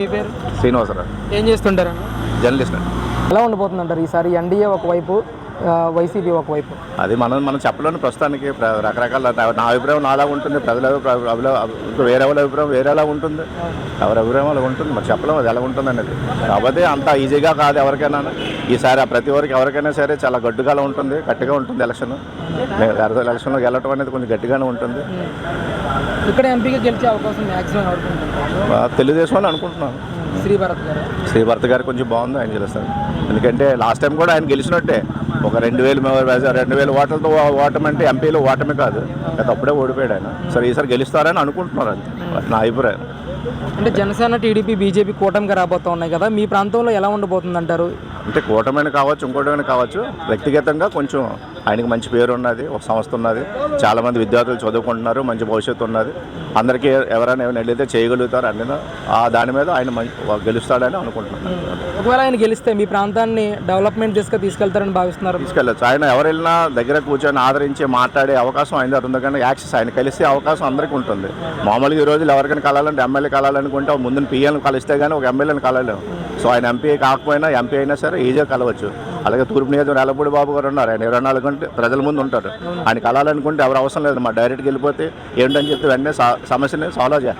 మీ పేరు? శ్రీనివాసరావు. ఏం చేస్తుంటారు? జర్నలిస్ట్. ఎలా ఉండిపోతుందంటారు ఈసారి? ఎన్డీఏ ఒకవైపు, వైసీపీ ఒకవైపు. అది మనం చెప్పలేని ప్రస్తుతానికి రకరకాల నా అభిప్రాయం నాలా ఉంటుంది, ప్రజల వేరే వాళ్ళ అభిప్రాయం వేరేలా ఉంటుంది, ఎవరి అభిప్రాయం అలా ఉంటుంది. మరి చెప్పలేము అది ఎలా ఉంటుంది అనేది. కాకపోతే అంత ఈజీగా కాదు ఎవరికైనా. ఈసారి ప్రతి ఒక్కరికి ఎవరికైనా సరే చాలా గట్టిగా ఉంటుంది, గట్టిగా ఉంటుంది ఎలక్షన్. ఎలక్షన్లోకి వెళ్ళటం అనేది కొంచెం గట్టిగానే ఉంటుంది. ఇక్కడ ఎంపీగా గెలిచే అవకాశం మ్యాక్సిమం ఎవరికి ఉంటుంది? తెలుగుదేశం అని అనుకుంటున్నాను. శ్రీభరత్ గారు కొంచెం బాగుంది ఆయన గెలుస్తారు. ఎందుకంటే లాస్ట్ టైం కూడా ఆయన గెలిచినట్టే. ఒక 2000 ఓట్లతో ఓటమి అంటే ఎంపీలో ఓటమి కాదు, అప్పుడే ఓడిపోయాడు ఆయన. సరే ఈసారి గెలుస్తారని అనుకుంటున్నారు, అది నా అభిప్రాయం. అంటే జనసేన, టీడీపీ, బీజేపీ కూటమిగా రాబోతూ ఉన్నాయి కదా, మీ ప్రాంతంలో ఎలా ఉండబోతుంది అంటారు? అంటే కూటమైనా కావచ్చు, ఇంకోటమైనా కావచ్చు. వ్యక్తిగతంగా కొంచెం ఆయనకి మంచి పేరు ఉన్నది, ఒక సంస్థ ఉన్నది, చాలామంది విద్యార్థులు చదువుకుంటున్నారు, మంచి భవిష్యత్తు ఉన్నది. అందరికీ ఎవరైనా ఏమైనా వెళ్ళితే చేయగలుగుతారు అన్నీ. దాని మీద ఆయన గెలుస్తాడని అనుకుంటున్నాను. ఒకవేళ ఆయన గెలిస్తే మీ ప్రాంతాన్ని డెవలప్మెంట్ దిశగా తీసుకెళ్తారని భావిస్తున్నారు? తీసుకెళ్ళచ్చు. ఆయన ఎవరు వెళ్ళినా దగ్గర కూర్చొని ఆదరించి మాట్లాడే అవకాశం ఆయన ఉంది. కానీ యాక్సెస్ ఆయన కలిసే అవకాశం అందరికీ ఉంటుంది. మామూలుగా ఈ రోజులు ఎవరికైనా కలాలంటే ఎమ్మెల్యే కలాలనుకుంటే ముందు పీఎల్ని కలిస్తే కానీ ఒక ఎమ్మెల్యేని కలలేము. సో ఆయన ఎంపీ కాకపోయినా ఎంపీ అయినా సరే ఈజీగా కలవచ్చు. అలాగే తూర్పు నియోజకవర్గం ఎల్లపూడి బాబు గారు ఉన్నారు, ఆయన 24 గంటలు ప్రజల ముందు ఉంటారు. ఆయన కలాలనుకుంటే ఎవరు అవసరం లేదు, మా డైరెక్ట్గా వెళ్ళిపోతే ఏంటని చెప్పి వెంటనే సమస్యని సాల్వ్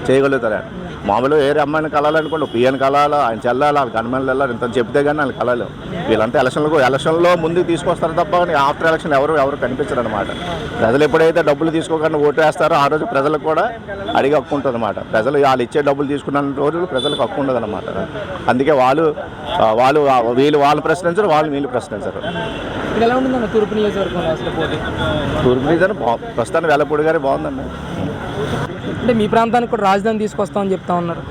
చేయగలుగుతారు. ఆయన మామూలుగా వేరే అమ్మాయిని కలాలనుకోండి, పిఎన్ కలాలా, ఆయన చెల్లాలి, వాళ్ళ గన్మెన్లు వెళ్ళాలి, ఇంత చెప్తే కానీ ఆయన కలలేవు. వీళ్ళంతా ఎలక్షన్లో ముందుకు తీసుకొస్తారు తప్ప ఆఫ్టర్ ఎలక్షన్ ఎవరు కనిపించరు అనమాట. ప్రజలు ఎప్పుడైతే డబ్బులు తీసుకోకుండా ఓటు వేస్తారో ఆ రోజు ప్రజలకు కూడా అడిగి హక్కు ఉంటుంది అనమాట. ప్రజలు వాళ్ళు ఇచ్చే డబ్బులు తీసుకున్న రోజులు ప్రజలకు హక్కు ఉండదు అనమాట. అందుకే వాళ్ళు వాళ్ళు ప్రశ్నించరు, వీళ్ళు ప్రశ్నించరు. ఎలా ఉంటుందన్న తూర్పు నియోజకవర్గం? తూర్పు నియోజకవర్గం ప్రస్తుతానికి వెల్లపూడి గారే బాగుందండి. అంటే మీ ప్రాంతానికి కూడా రాజధాని తీసుకొస్తామని చెప్తా ఉన్నారు.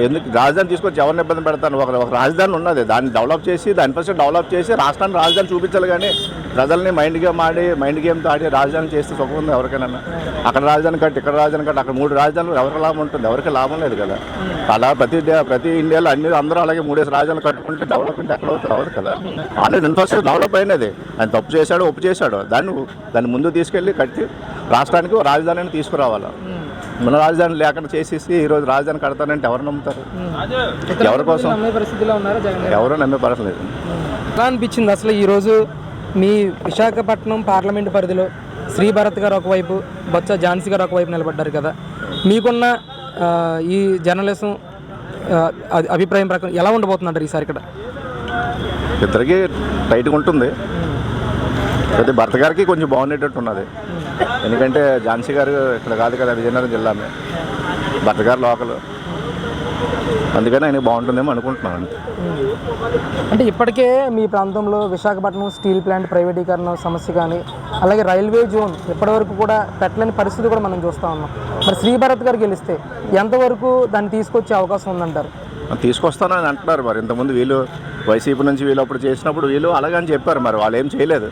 ఎందుకు రాజధాని తీసుకొచ్చి ఎవరిని ఇబ్బంది పెడతాను? ఒక రాజధాని ఉన్నది, దాన్ని డెవలప్ చేసి డెవలప్ చేసి రాష్ట్రాన్ని రాజధాని చూపించాలి. కానీ ప్రజల్ని మైండ్ గేమ్తో ఆడి రాజధాని చేస్తే సుఖం ఉంది ఎవరికైనా? అక్కడ రాజధాని కట్టి ఇక్కడ రాజధాని కట్టి అక్కడ 3 రాజధానులు ఎవరికి లాభం ఉంటుంది? ఎవరికి లాభం లేదు కదా. అలా ప్రతి ఇండియాలో అందరూ అలాగే 3 రాజధానులు కట్టుకుంటే డెవలప్మెంట్ ఎక్కడ అవుతుంది కదా. ఆల్రెడీ ఇన్ఫ్రాస్ట్రక్చర్ డెవలప్ అయినది. ఆయన తప్పు చేశాడు, ఒప్పు చేశాడు, దాన్ని ముందు తీసుకెళ్ళి కట్టి రాష్ట్రానికి రాజధానిని తీసుకురావాలి. మన రాజధాని లేకుండా చేసేసి ఈరోజు రాజధాని కడతానంటే ఎవరు నమ్ముతారు? ఎవరి కోసం? ఎవరు నమ్మే పరిస్థితి లేదు. ఎలా అనిపించింది అసలు ఈరోజు మీ విశాఖపట్నం పార్లమెంటు పరిధిలో శ్రీభరత్ గారు ఒకవైపు, బొత్స ఝాన్సీ గారు ఒకవైపు నిలబడ్డారు కదా, మీకున్న ఈ జర్నలిజం అభిప్రాయం ప్రకారం ఎలా ఉండబోతుందంటారు ఈసారి? ఇక్కడ ఇద్దరికి టైట్గా ఉంటుంది. అయితే భర్త గారికి కొంచెం బాగుండేటట్టు ఉన్నది. ఎందుకంటే ఝాన్సీ గారు ఇక్కడ కాదు కదా, విజయనగరం జిల్లానే, భర్త గారు లోకల్, అందుకని ఆయనకి బాగుంటుందేమో అనుకుంటున్నాను. అంటే ఇప్పటికే మీ ప్రాంతంలో విశాఖపట్నం స్టీల్ ప్లాంట్ ప్రైవేటీకరణ సమస్య కానీ, అలాగే రైల్వే జోన్ ఇప్పటివరకు కూడా పెట్టలేని పరిస్థితి కూడా మనం చూస్తూ ఉన్నాం. మరి శ్రీభరత్ గారు గెలిస్తే ఎంతవరకు దాన్ని తీసుకొచ్చే అవకాశం ఉందంటారు? తీసుకొస్తానని అంటున్నారు. మరి ఇంతకుముందు వీళ్ళు వైసీపీ నుంచి వీళ్ళు అప్పుడు చేసినప్పుడు వీళ్ళు అలాగని చెప్పారు, మరి వాళ్ళు ఏం చేయలేదు.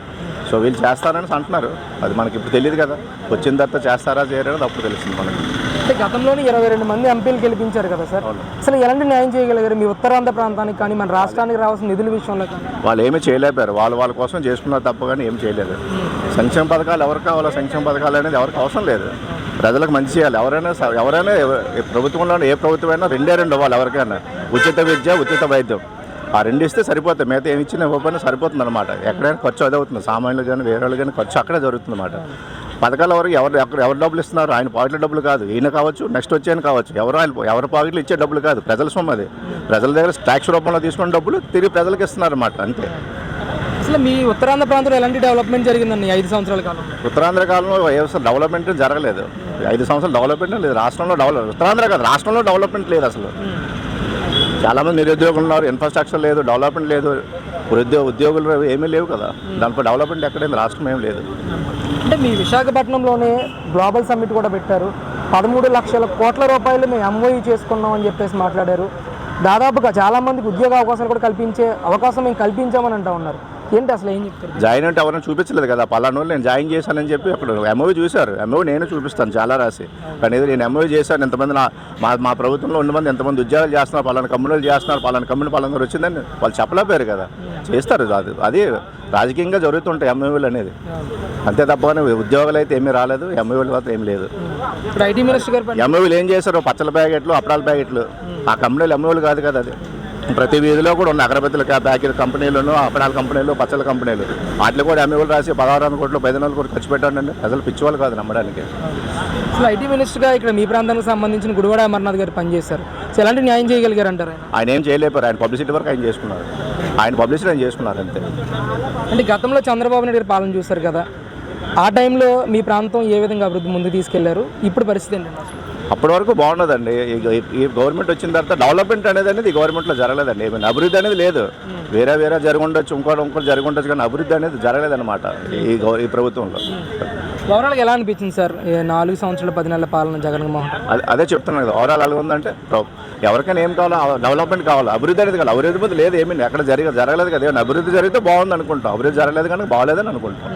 సో వీళ్ళు చేస్తారని అంటున్నారు. అది మనకి ఇప్పుడు తెలియదు కదా, వచ్చిన తర్వాత చేస్తారా చేయరా అప్పుడు తెలుస్తుంది మనకి. అంటే గతంలోనే 22 మంది ఎంపీలు గెలిపించారు కదా సార్, అసలు ఎలాంటి న్యాయం చేయగలిగారు మీ ఉత్తరాంధ్ర ప్రాంతానికి కానీ, మన రాష్ట్రానికి రావాల్సిన నిధుల విషయంలో కానీ? వాళ్ళు ఏమీ చేయలేపారు. వాళ్ళ కోసం చేసుకున్నారు తప్ప కానీ ఏం చేయలేదు. సంక్షేమ పథకాలు ఎవరికి కావాలో, సంక్షేమ పథకాలు అనేది ఎవరికి అవసరం లేదు. ప్రజలకు మంచి చేయాలి. ఎవరైనా ప్రభుత్వంలో ఏ ప్రభుత్వమైనా 2 ఇవ్వాలి ఎవరికైనా. ఉచిత విద్య, ఉచిత వైద్యం, ఆ 2 ఇస్తే సరిపోతాయి. మిగతా ఏమి ఇచ్చినా ఇవ్వకపోయినా సరిపోతుంది అనమాట. ఎక్కడైనా ఖర్చు అదే అవుతుంది. సామాన్యులు కానీ వేరే వాళ్ళు కానీ ఖర్చు అక్కడే జరుగుతుంది అనమాట. పథకాలు ఎవరు డబ్బులు ఇస్తున్నారు? ఆయన పాకెట్ల డబ్బులు కాదు, ఈయన కావచ్చు, నెక్స్ట్ వచ్చేయని కావచ్చు, ఎవరి పాకెట్లు ఇచ్చే డబ్బులు కాదు, ప్రజల సొమ్ము అది. ప్రజల దగ్గర ట్యాక్స్ రూపంలో తీసుకున్న డబ్బులు తిరిగి ప్రజలకు ఇస్తున్నారు అన్నమాట, అంతే. అసలు మీ ఉత్తరాంధ్ర ప్రాంతంలో ఎలాంటి డెవలప్మెంట్ జరిగిందండి 5 సంవత్సరాల కాలం? ఉత్తరాంధ్ర కాలంలో డెవలప్మెంట్ జరగలేదు. 5 సంవత్సరాలు డెవలప్మెంట్ లేదు రాష్ట్రంలో. ఉత్తరాంధ్ర కాదు, రాష్ట్రంలో డెవలప్మెంట్ లేదు అసలు. చాలామంది నిరుద్యోగులు ఉన్నారు, ఇన్ఫ్రాస్ట్రక్చర్ లేదు, డెవలప్మెంట్ లేదు, ఉద్యోగులు ఏమీ లేవు కదా. దానిపై డెవలప్మెంట్ ఎక్కడైంది? రాష్ట్రం ఏం లేదు. అంటే మీ విశాఖపట్నంలోనే గ్లోబల్ సమ్మిట్ కూడా పెట్టారు. 13 లక్షల కోట్ల రూపాయలు మేము ఎంఓయూ చేసుకున్నాం అని చెప్పేసి మాట్లాడారు. దాదాపుగా చాలామందికి ఉద్యోగ అవకాశాలు కూడా కల్పించే అవకాశం మేము కల్పించామని అంటూ ఉన్నారు. ఏంటి అసలు ఏం చెప్తారు? జాయిన్ అంటే ఎవరైనా చూపించలేదు కదా, పలానా నేను జాయిన్ చేశానని చెప్పి అక్కడ ఎంఓయూ చూశారు. ఎంఓయూ నేను చూపిస్తాను చాలా రాసి, కానీ నేను ఎంఓయూ చేశాను, ఎంతమంది మా ప్రభుత్వంలో ఉన్నమంది ఎంతమంది ఉద్యోగాలు చేస్తున్నారు, పలానా కంపెనీలు చేస్తున్నారు, పలానా కంపెనీ పలానా వచ్చిందని వాళ్ళు చెప్పలేపారు కదా. చేస్తారు, అది రాజకీయంగా జరుగుతుంటాయి ఎంఓయూలు అనేది, అంతే తప్ప ఉద్యోగాలు అయితే ఏమీ రాలేదు, ఎంఓయూలు అయితే ఏం లేదు. ఐటీ మినిస్టర్ గారు ఎంఓయూలు ఏం చేశారు? పచ్చల ప్యాకెట్లు, అప్పడాల ప్యాకెట్లు, ఆ కంపెనీలు అమ్మేవాళ్ళు కాదు కదా అది. ప్రతి వీధిలో కూడా ఉన్న అగరబత్తుల ప్యాకెట్ కంపెనీలను, అప్పడాల కంపెనీలు, పచ్చల కంపెనీలు, వాటిలో కూడా అమ్మేవాళ్ళు రాసి 16,000 కోట్లు 15,000 కోట్లు ఖర్చు పెట్టండి. ప్రజలు పిచ్చివాళ్ళు కాదు నమ్మడానికి. అసలు ఐటీ మినిస్టర్గా ఇక్కడ మీ ప్రాంతానికి సంబంధించిన గుడివాడ అమర్నాథ్ గారు పనిచేశారు. సో ఎలాంటి న్యాయం చేయగలిగారు అంటారు? ఆయన ఏం చేయలేపారు. ఆయన పబ్లిసిటీ వరకు ఆయన చేసుకున్నారు. ఆయన పబ్లిసిటీ ఆయన చేసుకున్నారు అంతే. అంటే గతంలో చంద్రబాబు నాయుడు గారు పాలన చూశారు కదా, ఆ టైంలో మీ ప్రాంతం ఏ విధంగా అభివృద్ధి ముందుకు తీసుకెళ్లారు? ఇప్పుడు పరిస్థితి ఏంటండి? అప్పటి వరకు బాగున్నదండి. ఈ గవర్నమెంట్ వచ్చిన తర్వాత డెవలప్మెంట్ అనేది ఈ గవర్నమెంట్లో జరగలేదండి. ఏమైనా అభివృద్ధి అనేది లేదు. వేరే జరిగి ఉండొచ్చు, ఇంకోటి జరిగి ఉండొచ్చు, కానీ అభివృద్ధి అనేది జరగలేదన్నమాట ఈ ప్రభుత్వంలో. ఓవరాల్గా ఎలా అనిపించింది సార్ 4 సంవత్సరాల 10 నెలల పాలన జగన్మోహన్? అదే చెప్తున్నాను కదా, ఓవరాల్ అలాగ ఉందంటే ఎవరికైనా ఏం కావాలో డెవలప్మెంట్ కావాలి, అభివృద్ధి అనేది కావాలి. అభివృద్ధి లేదు, ఏమీ ఎక్కడ జరగలేదు కదా. ఏమైనా అభివృద్ధి జరిగితే బాగుంది అనుకుంటాం, అభివృద్ధి జరగలేదు కానీ బాగలేదని అనుకుంటాం.